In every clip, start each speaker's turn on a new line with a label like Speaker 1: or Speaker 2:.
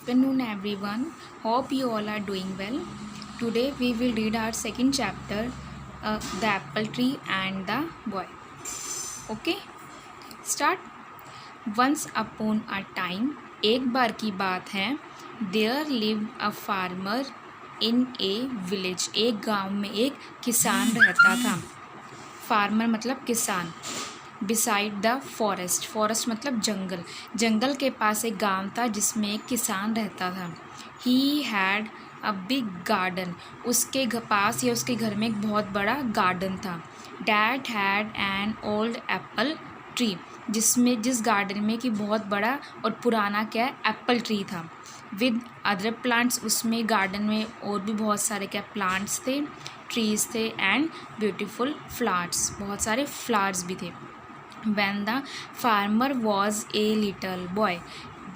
Speaker 1: Afternoon, everyone. Hope you all are doing well. Today we will read our second chapter, The Apple Tree and the Boy. Okay, start. Once upon a time, एक बार की बात है. There lived a farmer in a village. एक गांव में एक किसान रहता था. फार्मर मतलब किसान. Beside the forest. फॉरेस्ट मतलब जंगल. जंगल के पास एक गांव था जिसमें एक किसान रहता था. He had a big garden. उसके पास या उसके घर में एक बहुत बड़ा गार्डन था. Dad had an old apple tree. जिस गार्डन में कि बहुत बड़ा और पुराना क्या है एप्पल ट्री था. With other plants. उसमें गार्डन में और भी बहुत सारे क्या प्लांट्स थे, ट्रीज थे एंड ब्यूटीफुल फ्लावर्स. बहुत सारे फ्लावर्स भी थे. When the farmer was a little boy.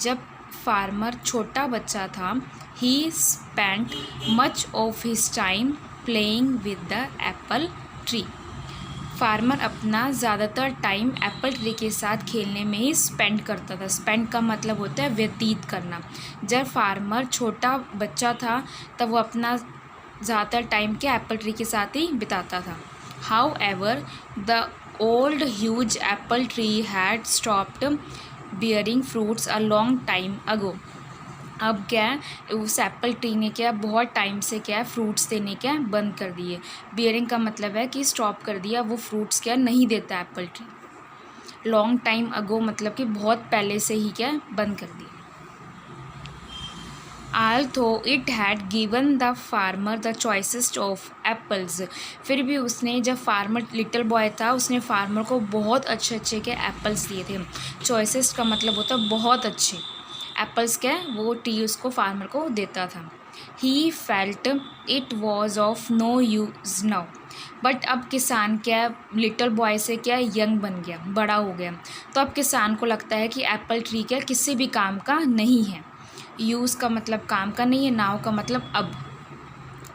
Speaker 1: जब फार्मर छोटा बच्चा था. He spent much of his time playing with the apple tree. Farmer अपना ज़्यादातर टाइम एप्पल ट्री के साथ खेलने में ही स्पेंड करता था. स्पेंड का मतलब होता है व्यतीत करना. जब फार्मर छोटा बच्चा था तब वो अपना ज़्यादातर टाइम के एप्पल ट्री के साथ ही बिताता था. However, the old huge apple tree had stopped bearing fruits a long time ago. अब क्या है उस एप्पल ट्री ने क्या बहुत टाइम से क्या है फ्रूट्स देने क्या बंद कर दिए. बियरिंग का मतलब है कि स्टॉप कर दिया. वो फ्रूट्स क्या नहीं देता Apple tree. Long time ago मतलब कि बहुत पहले से ही क्या बंद कर दिया. Although it had given the farmer the choicest of apples. फिर भी उसने जब फार्मर लिटिल बॉय था उसने फार्मर को बहुत अच्छे अच्छे के एप्पल्स दिए थे. चॉइसेस्ट का मतलब होता है बहुत अच्छे एप्पल्स क्या वो ट्री उसको फार्मर को देता था. He felt it was of no use now. But अब किसान क्या लिटिल बॉय से क्या यंग बन गया, बड़ा हो गया. तो अब किसान को लगता है कि एप्पल ट्री क्या किसी भी काम का नहीं है. यूज़ का मतलब काम का नहीं है. नाउ का मतलब अब.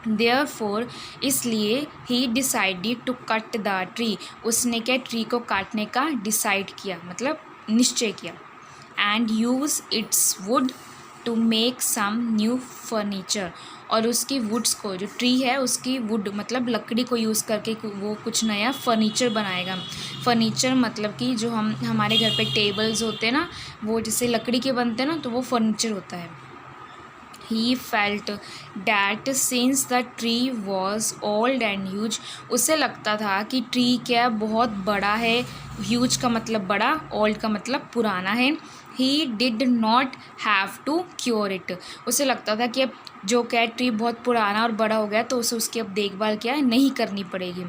Speaker 1: देयरफॉर इसलिए he decided to cut the tree. उसने क्या ट्री को काटने का डिसाइड किया मतलब निश्चय किया. And use its wood to make some new furniture. और उसकी वुड्स को जो ट्री है उसकी वुड मतलब लकड़ी को यूज़ करके वो कुछ नया फर्नीचर बनाएगा. फर्नीचर मतलब कि जो हमारे घर पे टेबल्स होते हैं ना वो जैसे लकड़ी के बनते हैं ना तो वो फर्नीचर होता है. He felt that since the tree was old and huge. उसे लगता था कि ट्री क्या बहुत बड़ा है. ह्यूज का मतलब बड़ा, ओल्ड का मतलब पुराना है. He did not have to cure it. उसे लगता था कि अब जो क्या ट्री बहुत पुराना और बड़ा हो गया तो उसे उसकी अब देखभाल क्या है नहीं करनी पड़ेगी.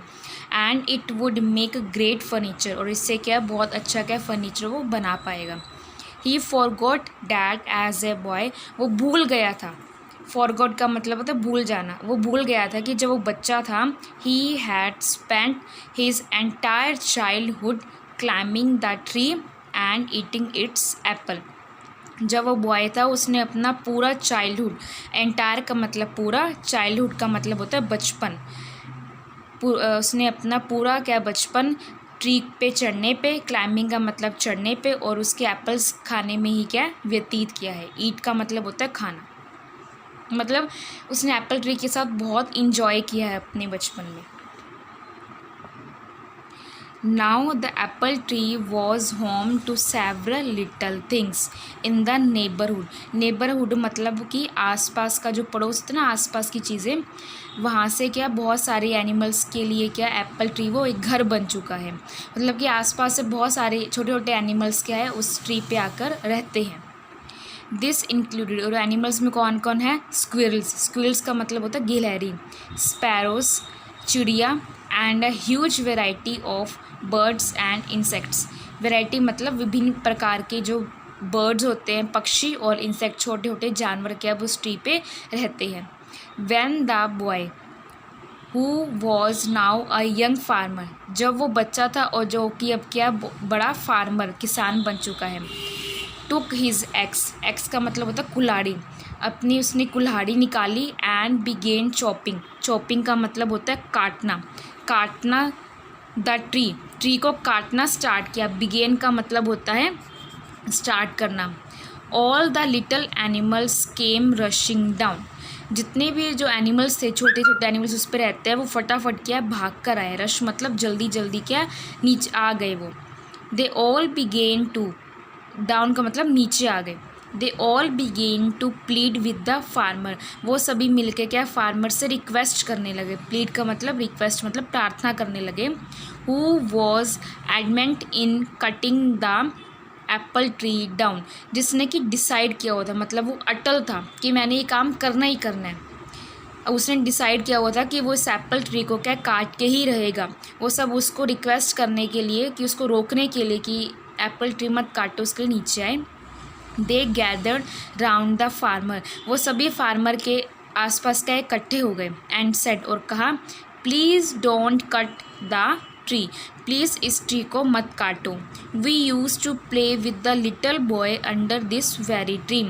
Speaker 1: And it would make great furniture. और इससे क्या बहुत अच्छा क्या फर्नीचर वो बना पाएगा. He forgot that as a boy. वो भूल गया था. फॉरगॉट का मतलब होता है भूल जाना. वो भूल गया था कि जब वो बच्चा था he had spent his entire childhood climbing the tree and eating it's Apple. जब वो बॉय था उसने अपना पूरा चाइल्डहुड, एंटायर का मतलब पूरा, चाइल्डहुड का मतलब होता है बचपन. उसने अपना पूरा क्या बचपन ट्री पे चढ़ने पे, क्लाइंबिंग का मतलब चढ़ने पे और उसके एप्पल्स खाने में ही क्या व्यतीत किया है. ईट का मतलब होता है खाना. मतलब उसने एप्पल ट्री के साथ बहुत इंजॉय किया है अपने बचपन में. Now the apple tree was home to several little things in the neighbourhood. Neighbourhood मतलब कि आसपास का जो पड़ोस होता है ना आसपास की चीज़ें, वहाँ से क्या बहुत सारे एनिमल्स के लिए क्या एप्पल ट्री वो एक घर बन चुका है. मतलब कि आसपास से बहुत सारे छोटे छोटे एनिमल्स क्या है उस ट्री पे आकर रहते हैं. This included. और एनिमल्स में कौन कौन है. स्क्विरल्स. स्क्विरल्स का मतलब होता है गिलहरी. स्पैरोस चिड़िया. And a huge variety of birds and insects. Variety मतलब विभिन्न प्रकार के जो बर्ड्स होते हैं पक्षी और इंसेक्ट छोटे छोटे जानवर क्या उस ट्री पे रहते हैं. When the boy who was now a young farmer. जब वो बच्चा था और जो कि अब क्या बड़ा फार्मर किसान बन चुका है. Took his ex. एक्स का मतलब होता है कुल्हाड़ी. अपनी उसने कुल्हाड़ी निकाली. And began chopping. चॉपिंग का मतलब होता है काटना. काटना द ट्री. ट्री को काटना स्टार्ट किया. बिगेन का मतलब होता है स्टार्ट करना. All the little animals came rushing down. जितने भी जो एनिमल्स थे, छोटे छोटे एनिमल्स उस पर रहते हैं, वो फटाफट क्या भाग कर आए। रश मतलब जल्दी जल्दी क्या नीचे आ गए वो। They all began to, down का मतलब नीचे आ गए। They all began to plead with the farmer, वो सभी मिलके क्या फार्मर से रिक्वेस्ट करने लगे। प्लीड का मतलब रिक्वेस्ट मतलब प्रार्थना करने लगे। Who was adamant in cutting the apple tree down, जिसने कि डिसाइड किया हुआ था, मतलब वो अटल था कि मैंने ये काम करना ही करना है। उसने डिसाइड किया हुआ था कि वो इस एप्पल ट्री को क्या काट के ही रहेगा। वो सब उसको रिक्वेस्ट करने के लिए, कि उसको रोकने के लिए कि एप्पल ट्री मत काटो, उसके लिए नीचे आए। दे गैदर्ड राउंड द फार्मर, वो सभी फार्मर के आसपास क्या इकट्ठे हो गए। एंड सेड, और कहा, please don't cut the tree, please इस ट्री को मत काटो। We used to play with the little boy under this very tree,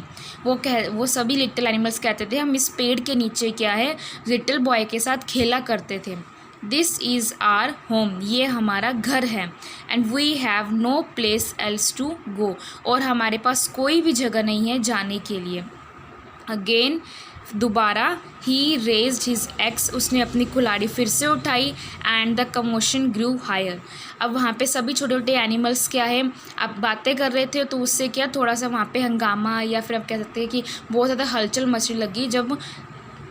Speaker 1: वो सभी लिटिल एनिमल्स कहते थे हम इस पेड़ के नीचे क्या है लिटिल बॉय के साथ खेला करते थे। दिस इज़ आर होम, ये हमारा घर है। And we have no place else to go, और हमारे पास कोई भी जगह नहीं है जाने के लिए। अगेन, दोबारा, ही रेज्ड हिज एक्स, उसने अपनी कुल्हाड़ी फिर से उठाई। And the commotion grew higher, अब वहाँ पे सभी छोटे छोटे एनिमल्स क्या है अब बातें कर रहे थे, तो उससे क्या थोड़ा सा वहाँ पे हंगामा, या फिर आप कह सकते हैं कि बहुत ज़्यादा हलचल मचने लगी जब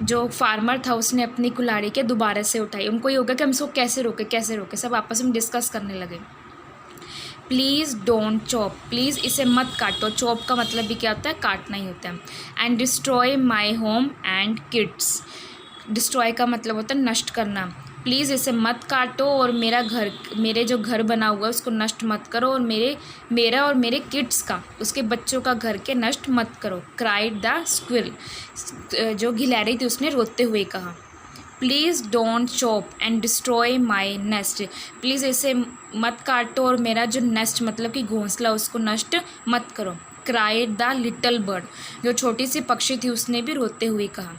Speaker 1: जो फार्मर था उसने अपनी कुल्हाड़ी के दोबारा से उठाई। उनको ये होगा कि हम इसको कैसे रोके, सब आपस में डिस्कस करने लगे। प्लीज़ डोंट चॉप, प्लीज़ इसे मत काटो। चॉप का मतलब भी क्या होता है, काटना ही होता है। And destroy my home and kids, destroy का मतलब होता है नष्ट करना। प्लीज़ इसे मत काटो और मेरे जो घर बना हुआ है उसको नष्ट मत करो, और मेरा और मेरे किड्स का, उसके बच्चों का घर के नष्ट मत करो। क्राइड द स्क्विरल, जो गिलहरी थी उसने रोते हुए कहा। Please don't stop and destroy my nest, please इसे मत काटो और मेरा जो नेस्ट मतलब कि घोंसला उसको नष्ट मत करो। क्राइड द लिटल बर्ड, जो छोटी सी पक्षी थी उसने भी रोते हुए कहा।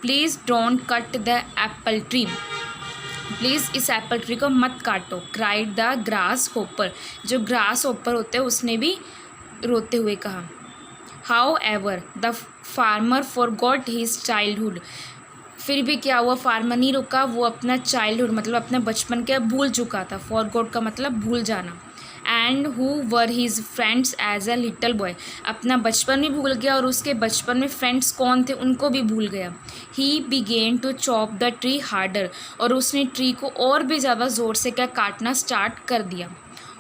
Speaker 1: Please don't cut the apple tree, please इस एप्पल ट्री को मत काटो। क्राइड द ग्रास होपर, जो ग्रास होपर होते हैं उसने भी रोते हुए कहा। How ever the farmer for got his childhood, फिर भी क्या हुआ, फार्मर नहीं रुका, वो अपना चाइल्डहुड मतलब अपने बचपन के भूल चुका था। फॉर गॉट का मतलब भूल जाना। And who were his friends as a little boy, अपना बचपन भी भूल गया और उसके बचपन में फ्रेंड्स कौन थे उनको भी भूल गया। He began to chop the tree harder, और उसने ट्री को और भी ज़्यादा ज़ोर से क्या काटना स्टार्ट कर दिया।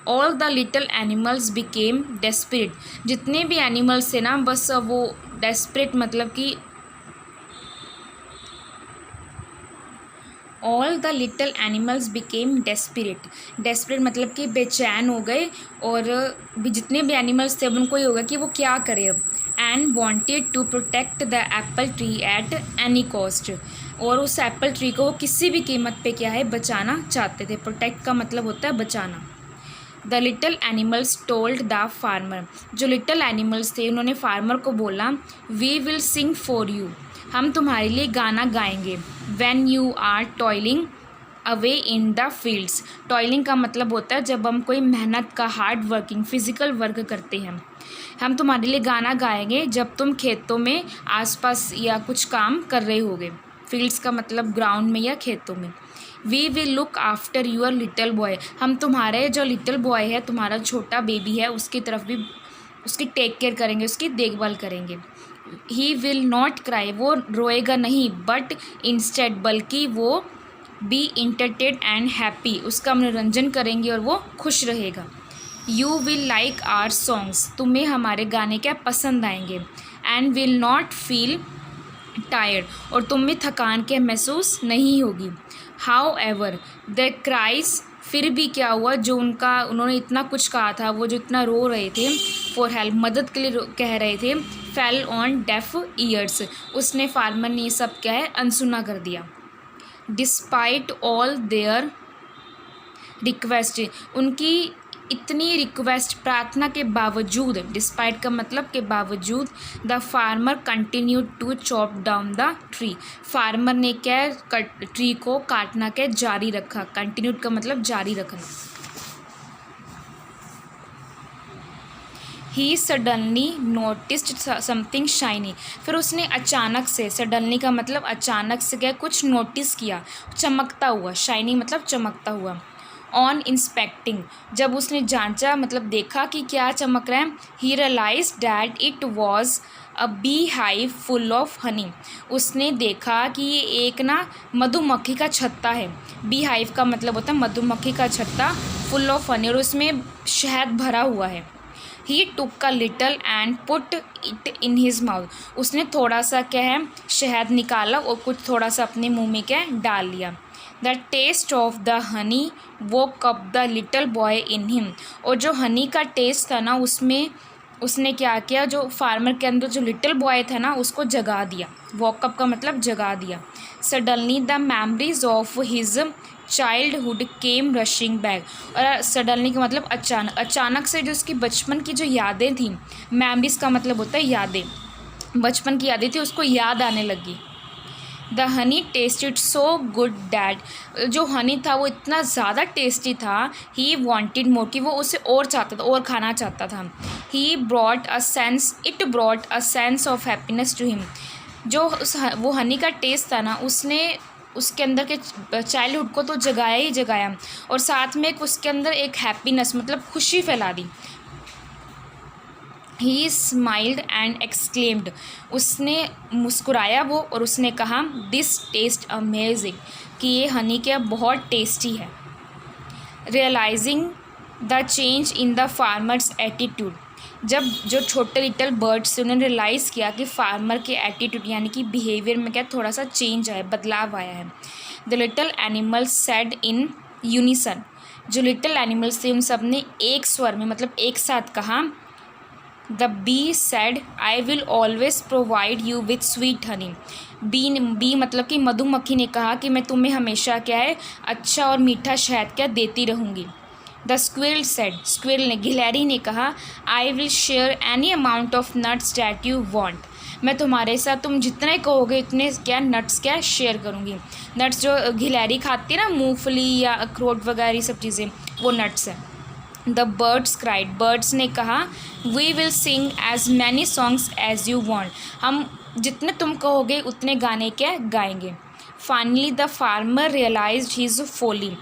Speaker 1: All the little animals became desperate, जितने भी एनिमल्स थे ना बस वो डेस्परेट मतलब कि all the little animals became desperate मतलब कि बेचैन हो गए, और भी जितने भी एनिमल्स थे अब उनको ये होगा कि वो क्या करें अब। And wanted to protect the apple tree at any cost, और उस एप्पल ट्री को किसी भी कीमत पे क्या है बचाना चाहते थे। प्रोटेक्ट का मतलब होता है बचाना। The little animals told the farmer, जो लिटल एनिमल्स थे उन्होंने फार्मर को बोला, we will sing for you, हम तुम्हारे लिए गाना गाएंगे। When you are toiling away in the fields, toiling का मतलब होता है जब हम कोई मेहनत का हार्ड वर्किंग फिजिकल वर्क करते हैं। हम तुम्हारे लिए गाना गाएंगे जब तुम खेतों में आसपास या कुछ काम कर रहे होगे। फील्ड्स का मतलब ग्राउंड में या खेतों में। We will look after your little boy, हम तुम्हारे जो लिटल बॉय है, तुम्हारा छोटा बेबी है, उसकी तरफ भी उसकी टेक केयर करेंगे, उसकी देखभाल करेंगे। ही विल नॉट क्राई, वो रोएगा नहीं, बट इंस्टेड बल्कि वो बी इंटरटेड एंड हैप्पी, उसका मनोरंजन करेंगे और वो खुश रहेगा। You will like our songs, तुम्हें हमारे गाने क्या पसंद आएंगे। And will not feel tired, और तुम्हें थकान के महसूस नहीं होगी। हाउ एवर द क्राइज, फिर भी क्या हुआ, जो उन्होंने इतना कुछ कहा था, वो जो इतना रो रहे थे फॉर हेल्प, मदद के लिए कह रहे थे, फेल ऑन डेफ ईयर्स, उसने फार्मर ने ये सब क्या है अनसुना कर दिया। डिस्पाइट ऑल देयर रिक्वेस्ट, उनकी इतनी रिक्वेस्ट प्रार्थना के बावजूद, डिस्पाइट का मतलब के बावजूद, the farmer continued to chop down the tree, फार्मर ने क्या ट्री को काटना क्या जारी रखा। कंटिन्यूड का मतलब जारी रखना। He suddenly noticed something shiny, फिर उसने अचानक से, सडनली का मतलब अचानक से क्या, कुछ नोटिस किया, चमकता हुआ, शाइनी मतलब चमकता हुआ। ऑन इंस्पेक्टिंग, जब उसने जांचा मतलब देखा कि क्या चमक रहा है, he realize that it was a bee hive full of honey, उसने देखा कि ये एक ना मधुमक्खी का छत्ता है। बी हाइव का मतलब होता है मधुमक्खी का छत्ता, फुल ऑफ हनी, और उसमें शहद भरा हुआ है। He took a little and put it in his mouth, उसने थोड़ा सा क्या है शहद निकाला और कुछ थोड़ा सा अपने मुंह में क्या डाल लिया। The taste of the honey woke up the little boy in him, और जो हनी का टेस्ट था ना उसमें उसने क्या किया, जो फार्मर के अंदर जो लिटिल बॉय था ना उसको जगा दिया। वॉकअप का मतलब जगा दिया। Suddenly the memories of his childhood came rushing back, और सडनली का मतलब अचानक, अचानक से जो उसकी बचपन की जो यादें थी, मेमरीज का मतलब होता है यादें, बचपन की यादें थी उसको याद आने लगी। The honey tested so good that, जो हनी था वो इतना ज़्यादा टेस्टी था, ही वॉन्टेड मोर, कि वो उसे और चाहता था, और खाना चाहता था। It brought a sense of happiness to him, जो वो हनी का टेस्ट था ना उसने उसके अंदर के चाइल्डहुड को तो जगाया ही जगाया, और साथ में उसके अंदर एक हैप्पीनेस मतलब खुशी फैला दी। ही स्माइल्ड एंड एक्सक्लेम्ड, उसने मुस्कुराया वो और उसने कहा दिस टेस्ट अमेजिंग, कि ये हनी क्या बहुत टेस्टी है। Realising the change in the farmer's attitude, जब जो छोटे लिटल बर्ड्स से उन्होंने रियलाइज़ किया कि फार्मर के एटीट्यूड यानी कि बिहेवियर में क्या थोड़ा सा चेंज आया, बदलाव आया है। The little animals said in unison, जो लिटल एनिमल्स थे उन सब ने एक स्वर में मतलब एक साथ कहा, the bee said I will always provide you with sweet honey, bee मतलब कि मधुमक्खी ने कहा कि मैं तुम्हें हमेशा क्या है अच्छा और मीठा शहद क्या देती रहूँगी। द स्क्विरल सेड, स्क्विरल ने गिलहरी ने कहा, I will share any amount of nuts that you want, मैं तुम्हारे साथ तुम जितने कहोगे इतने क्या नट्स क्या शेयर करूँगी। नट्स जो गिलहरी खाती है ना, मूंगफली या अखरोट वगैरह ये सब चीज़ें, वो नट्स हैं। द बर्ड्स क्राइड, बर्ड्स ने कहा, we will sing as many songs as you want, हम जितने तुम कहोगे उतने गाने क्या गाएंगे। Finally the farmer realized his folly,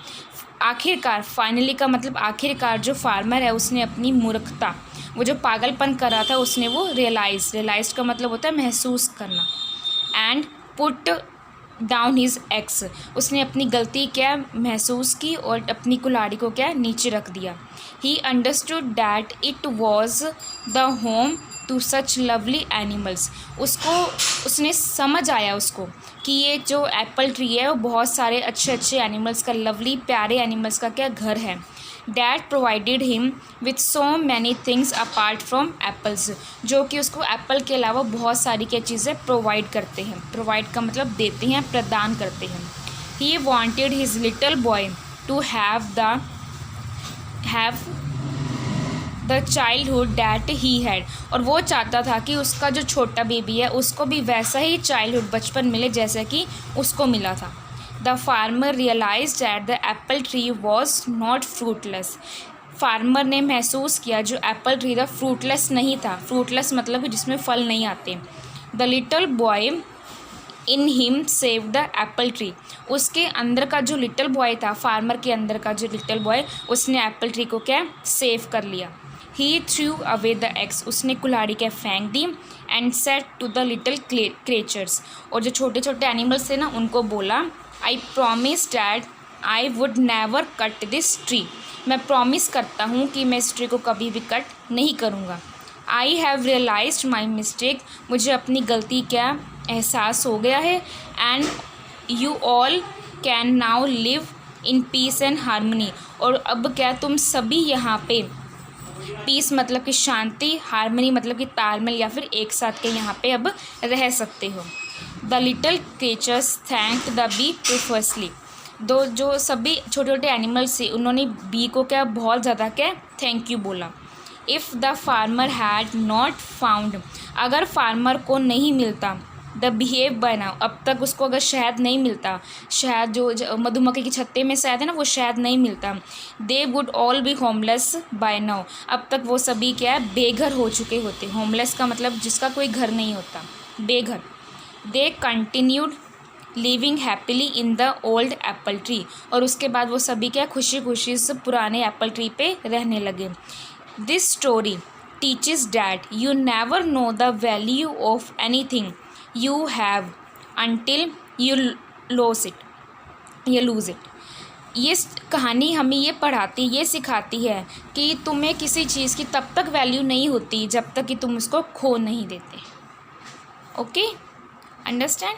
Speaker 1: आखिरकार, फाइनली का मतलब आखिरकार जो फार्मर है उसने अपनी मूर्खता, वो जो पागलपन कर रहा था उसने वो रियलाइज का मतलब होता है महसूस करना। And put down his ex, उसने अपनी गलती क्या महसूस की और अपनी कुल्हाड़ी को क्या नीचे रख दिया। He understood that it was the home to such lovely animals, उसने समझ आया उसको कि ये जो एप्पल ट्री है वो बहुत सारे अच्छे अच्छे एनिमल्स का, लवली प्यारे एनिमल्स का क्या घर है। That provided him with so many things apart from apples, जो कि उसको एप्पल के अलावा बहुत सारी क्या चीज़ें प्रोवाइड करते हैं, प्रोवाइड का मतलब देते हैं, प्रदान करते हैं। He wanted his little boy to have the childhood that he had, और वो चाहता था कि उसका जो छोटा बेबी है उसको भी वैसा ही चाइल्डहुड बचपन मिले जैसा कि उसको मिला था। The farmer realise that the apple tree was not fruitless, farmer ने महसूस किया जो एप्पल ट्री था फ्रूटलेस नहीं था, फ्रूटलेस मतलब कि जिसमें फल नहीं आते। The little boy in him save the apple tree, उसके अंदर का जो लिटल बॉय था, फार्मर के अंदर का जो लिटल बॉय, उसने एप्पल ट्री को क्या सेव कर लिया। He threw away the axe, उसने कुल्हाड़ी क्या फेंक दी। And said to the little creatures, और जो छोटे छोटे एनिमल्स थे ना उनको बोला, I promise that I would never cut this tree, मैं प्रॉमिस करता हूँ कि मैं इस ट्री को कभी भी कट नहीं करूँगा। I have realised my mistake, मुझे अपनी गलती क्या एहसास हो गया है। And you all can now live in peace and harmony, और अब क्या तुम सभी यहाँ पे, पीस मतलब कि शांति, हारमोनी मतलब कि तालमेल या फिर एक साथ के यहाँ पे अब रह सकते हो। The little creatures thank the bee profusely, दो जो सभी छोटे छोटे एनिमल्स थे उन्होंने बी को क्या बहुत ज़्यादा क्या थैंक यू बोला। If the farmer had not found, अगर फार्मर को नहीं मिलता द बिहेव बाय नाउ, अब तक उसको अगर शहद नहीं मिलता, शहद जो मधुमक्खी के छत्ते में शहद है ना, वो शहद नहीं मिलता। They would all be homeless by now, अब तक वो सभी क्या है, बेघर हो चुके होते। होमलेस का मतलब जिसका कोई घर नहीं होता, बेघर। They continued living happily in the old apple tree, और उसके बाद वो सभी क्या खुशी खुशी से पुराने एप्पल ट्री पे रहने लगे। This story teaches that you never know the value of anything you have until you lose it। ये कहानी हमें ये पढ़ाती, ये सिखाती है कि तुम्हें किसी चीज़ की तब तक वैल्यू नहीं होती जब तक कि तुम उसको खो नहीं देते। Okay, understand.